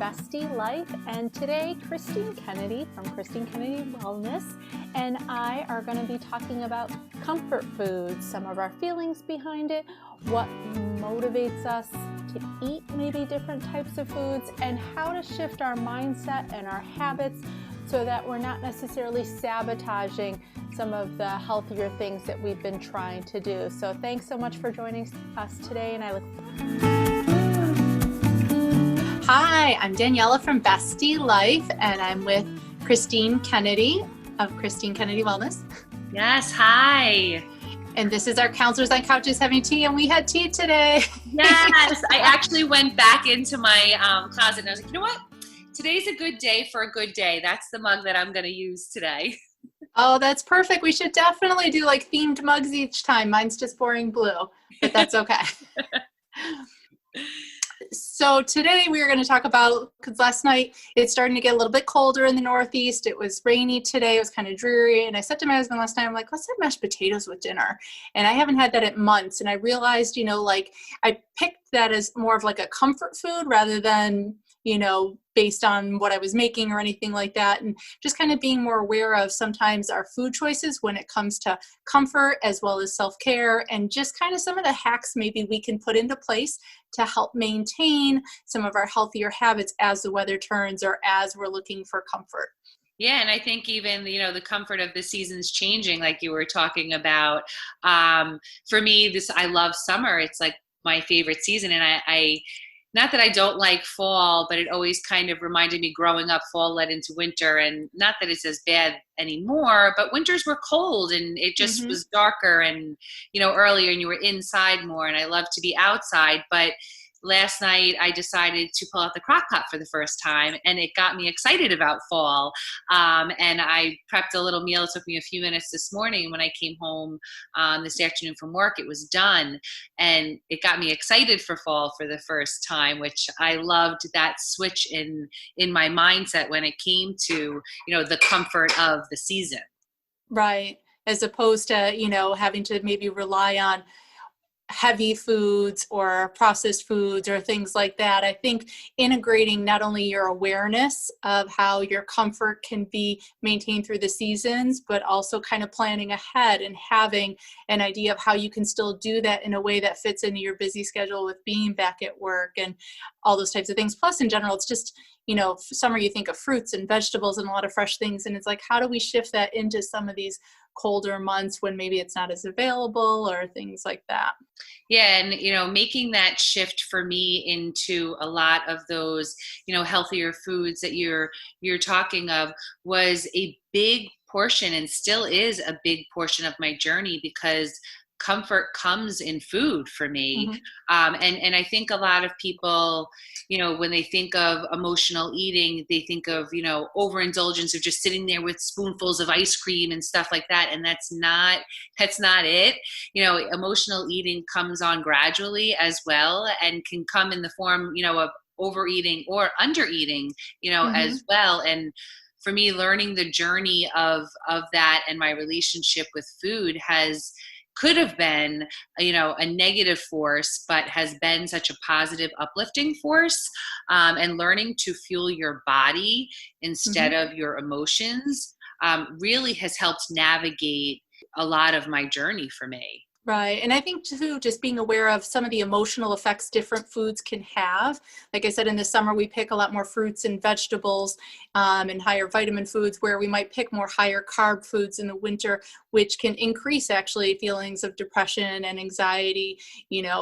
Bestie Life, and today Christine Kennedy from Christine Kennedy Wellness and I are going to be talking about comfort foods, some of our feelings behind it, what motivates us to eat maybe different types of foods, and how to shift our mindset and our habits so that we're not necessarily sabotaging some of the healthier things that we've been trying to do. So thanks so much for joining us today, and I look Hi, I'm Daniela from Bestie Life, and I'm with Christine Kennedy of Christine Kennedy Wellness. Yes, hi. And this is our Counselors on Couches having tea, and we had tea today. Yes, I actually went back into my closet and I was like, you know what? Today's a good day for a good day. That's the mug that I'm going to use today. Oh, that's perfect. We should definitely do like themed mugs each time. Mine's just boring blue, but that's okay. So today we are going to talk about, because last night it's starting to get a little bit colder in the Northeast. It was rainy today. It was kind of dreary. And I said to my husband last night, I'm like, let's have mashed potatoes with dinner. And I haven't had that in months. And I realized, like I picked that as more of like a comfort food rather than, based on what I was making or anything like that. And just kind of being more aware of sometimes our food choices when it comes to comfort as well as self-care, and just kind of some of the hacks maybe we can put into place to help maintain some of our healthier habits as the weather turns or as we're looking for comfort. Yeah, and I think even, the comfort of the seasons changing, like you were talking about. For me, I love summer. It's like my favorite season. And I not that I don't like fall, but it always kind of reminded me growing up, fall led into winter, and not that it's as bad anymore, but winters were cold and it just was darker and, earlier, and you were inside more, and I love to be outside. But last night I decided to pull out the crock pot for the first time, and it got me excited about fall. And I prepped a little meal. It took me a few minutes this morning. When I came home this afternoon from work, it was done, and it got me excited for fall for the first time, which I loved that switch in my mindset when it came to, the comfort of the season. Right. As opposed to, having to maybe rely on heavy foods or processed foods or things like that. I think integrating not only your awareness of how your comfort can be maintained through the seasons, but also kind of planning ahead and having an idea of how you can still do that in a way that fits into your busy schedule with being back at work and all those types of things. Plus, in general, it's just, summer, you think of fruits and vegetables and a lot of fresh things. And it's like, how do we shift that into some of these colder months when maybe it's not as available or things like that? Yeah. And, making that shift for me into a lot of those, healthier foods that you're talking of was a big portion, and still is a big portion of my journey, because comfort comes in food for me. And I think a lot of people, when they think of emotional eating, they think of, overindulgence of just sitting there with spoonfuls of ice cream and stuff like that. And that's not it. Emotional eating comes on gradually as well, and can come in the form, of overeating or undereating, as well. And for me, learning the journey of that and my relationship with food could have been, a negative force, but has been such a positive, uplifting force. And learning to fuel your body instead of your emotions really has helped navigate a lot of my journey for me. Right. And I think too, just being aware of some of the emotional effects different foods can have. Like I said, in the summer, we pick a lot more fruits and vegetables and higher vitamin foods, where we might pick more higher carb foods in the winter, which can increase actually feelings of depression and anxiety,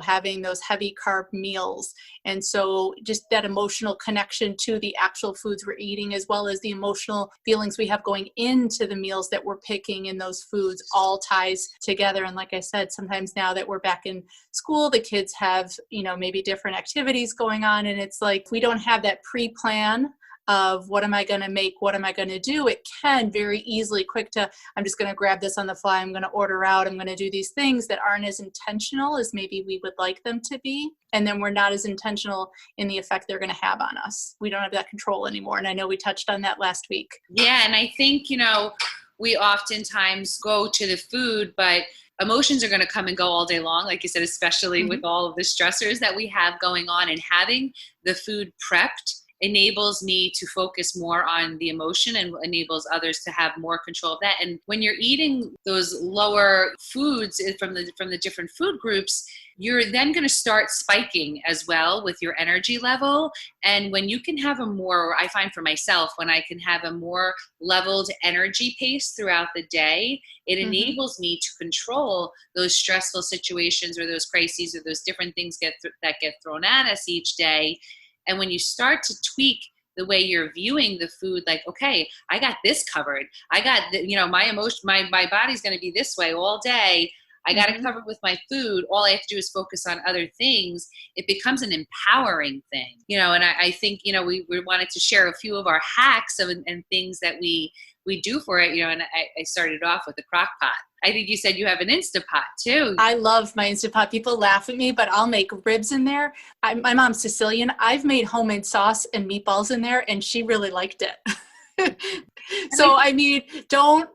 having those heavy carb meals. And so just that emotional connection to the actual foods we're eating, as well as the emotional feelings we have going into the meals that we're picking in those foods, all ties together. And like I said, sometimes now that we're back in school, the kids have, maybe different activities going on. And it's like, we don't have that pre-plan of what am I going to make? What am I going to do? It can very easily I'm just going to grab this on the fly. I'm going to order out. I'm going to do these things that aren't as intentional as maybe we would like them to be. And then we're not as intentional in the effect they're going to have on us. We don't have that control anymore. And I know we touched on that last week. Yeah. And I think, we oftentimes go to the food, but emotions are going to come and go all day long, like you said, especially with all of the stressors that we have going on, and having the food prepped enables me to focus more on the emotion and enables others to have more control of that. And when you're eating those lower foods from the different food groups, you're then going to start spiking as well with your energy level. And when you can have I find for myself, when I can have a more leveled energy pace throughout the day, it enables me to control those stressful situations or those crises or those different things that get thrown at us each day. And when you start to tweak the way you're viewing the food, like, okay, I got this covered. I got, my emotion, my body's going to be this way all day. I got it covered with my food. All I have to do is focus on other things. It becomes an empowering thing, and I think, we wanted to share a few of our hacks and things that we do for it, and I started off with the crock pot. I think you said you have an Instapot too. I love my Instapot. People laugh at me, but I'll make ribs in there. My mom's Sicilian. I've made homemade sauce and meatballs in there, and she really liked it. So, I mean, don't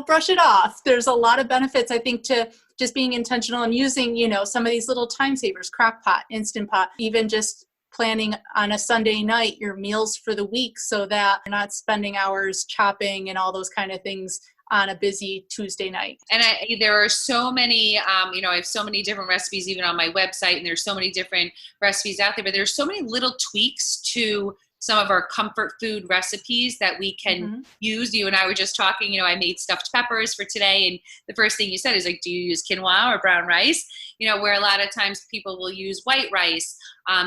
brush it off. There's a lot of benefits, I think, to just being intentional and using, some of these little time savers, crock pot, Instant Pot, even just planning on a Sunday night your meals for the week so that you're not spending hours chopping and all those kind of things on a busy Tuesday night. And there are so many, I have so many different recipes even on my website, and there's so many different recipes out there, but there's so many little tweaks to some of our comfort food recipes that we can use. You and I were just talking, I made stuffed peppers for today. And the first thing you said is like, do you use quinoa or brown rice? Where a lot of times people will use white rice.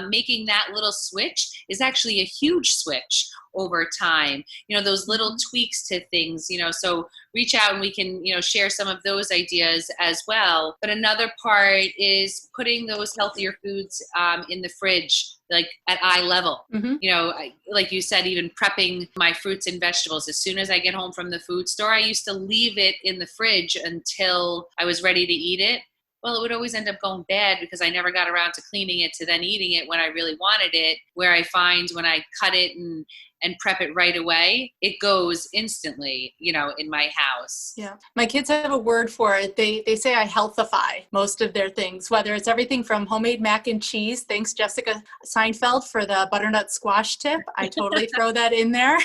Making that little switch is actually a huge switch over time. Those little tweaks to things, so reach out and we can, share some of those ideas as well. But another part is putting those healthier foods in the fridge, like at eye level. Like you said, even prepping my fruits and vegetables. As soon as I get home from the food store, I used to leave it in the fridge until I was ready to eat it. Well, it would always end up going bad because I never got around to cleaning it to then eating it when I really wanted it, where I find when I cut it and prep it right away, it goes instantly, in my house. Yeah. My kids have a word for it. They say I healthify most of their things, whether it's everything from homemade mac and cheese. Thanks, Jessica Seinfeld, for the butternut squash tip. I totally throw that in there.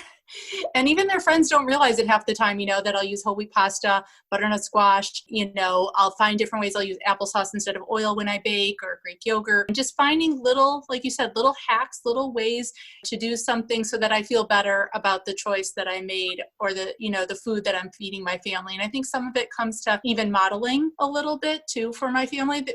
And even their friends don't realize it half the time, that I'll use whole wheat pasta, butternut squash, I'll find different ways. I'll use applesauce instead of oil when I bake, or Greek yogurt. And just finding little, like you said, little hacks, little ways to do something so that I feel better about the choice that I made, or the food that I'm feeding my family. And I think some of it comes to even modeling a little bit too for my family,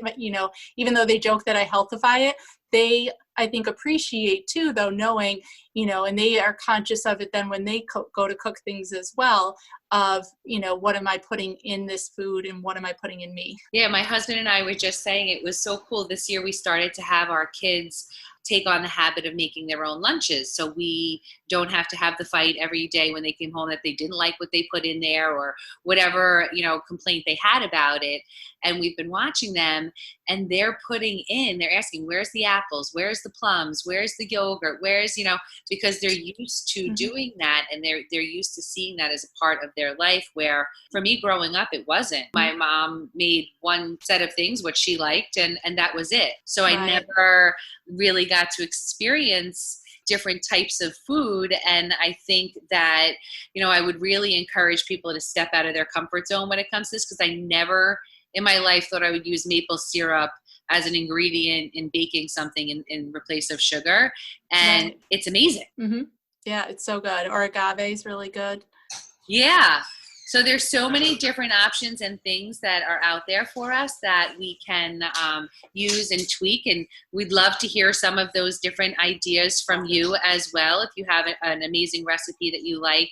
even though they joke that I healthify it, they, I think, appreciate too, though, knowing, and they are conscious of it then when they go to cook things as well, of, what am I putting in this food and what am I putting in me? Yeah, my husband and I were just saying it was so cool. This year we started to have our kids take on the habit of making their own lunches. So we don't have to have the fight every day when they came home that they didn't like what they put in there or whatever, complaint they had about it. And we've been watching them, and they're asking, where's the apples? Where's the plums? Where's the yogurt? Where's, because they're used to doing that, and they're used to seeing that as a part of their life, where for me growing up, it wasn't. My mom made one set of things, what she liked, and that was it. So I never really got to experience different types of food. And I think that, I would really encourage people to step out of their comfort zone when it comes to this, because I never in my life thought I would use maple syrup as an ingredient in baking something in replace of sugar. And it's amazing. Yeah, it's so good. Or agave is really good. Yeah. So there's so many different options and things that are out there for us that we can use and tweak. And we'd love to hear some of those different ideas from you as well. If you have an amazing recipe that you like,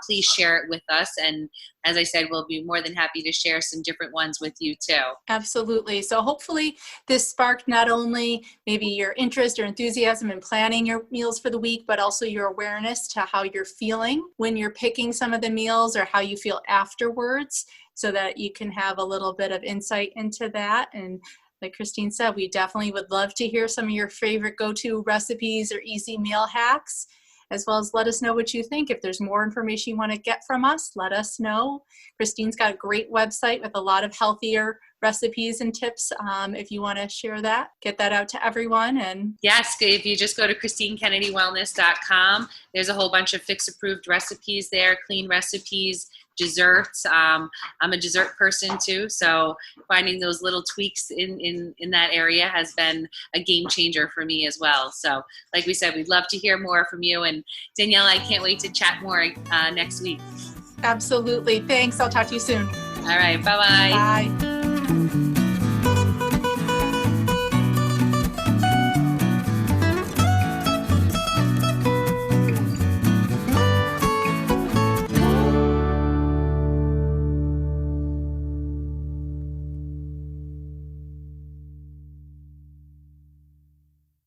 please share it with us. And as I said, we'll be more than happy to share some different ones with you too. Absolutely. So hopefully this sparked not only maybe your interest or enthusiasm in planning your meals for the week, but also your awareness to how you're feeling when you're picking some of the meals, or how you feel afterwards, so that you can have a little bit of insight into that. And like Christine said, we definitely would love to hear some of your favorite go-to recipes or easy meal hacks, as well as let us know what you think. If there's more information you want to get from us, let us know. Christine's got a great website with a lot of healthier recipes and tips. If you want to share that, get that out to everyone. And yes, if you just go to ChristineKennedyWellness.com, there's a whole bunch of Fix approved recipes there, clean recipes, desserts. I'm a dessert person too, so finding those little tweaks in that area has been a game changer for me as well. So like we said, we'd love to hear more from you, and Danielle, I can't wait to chat more next week. absolutely. Thanks. I'll talk to you soon. All right. Bye-bye. Bye.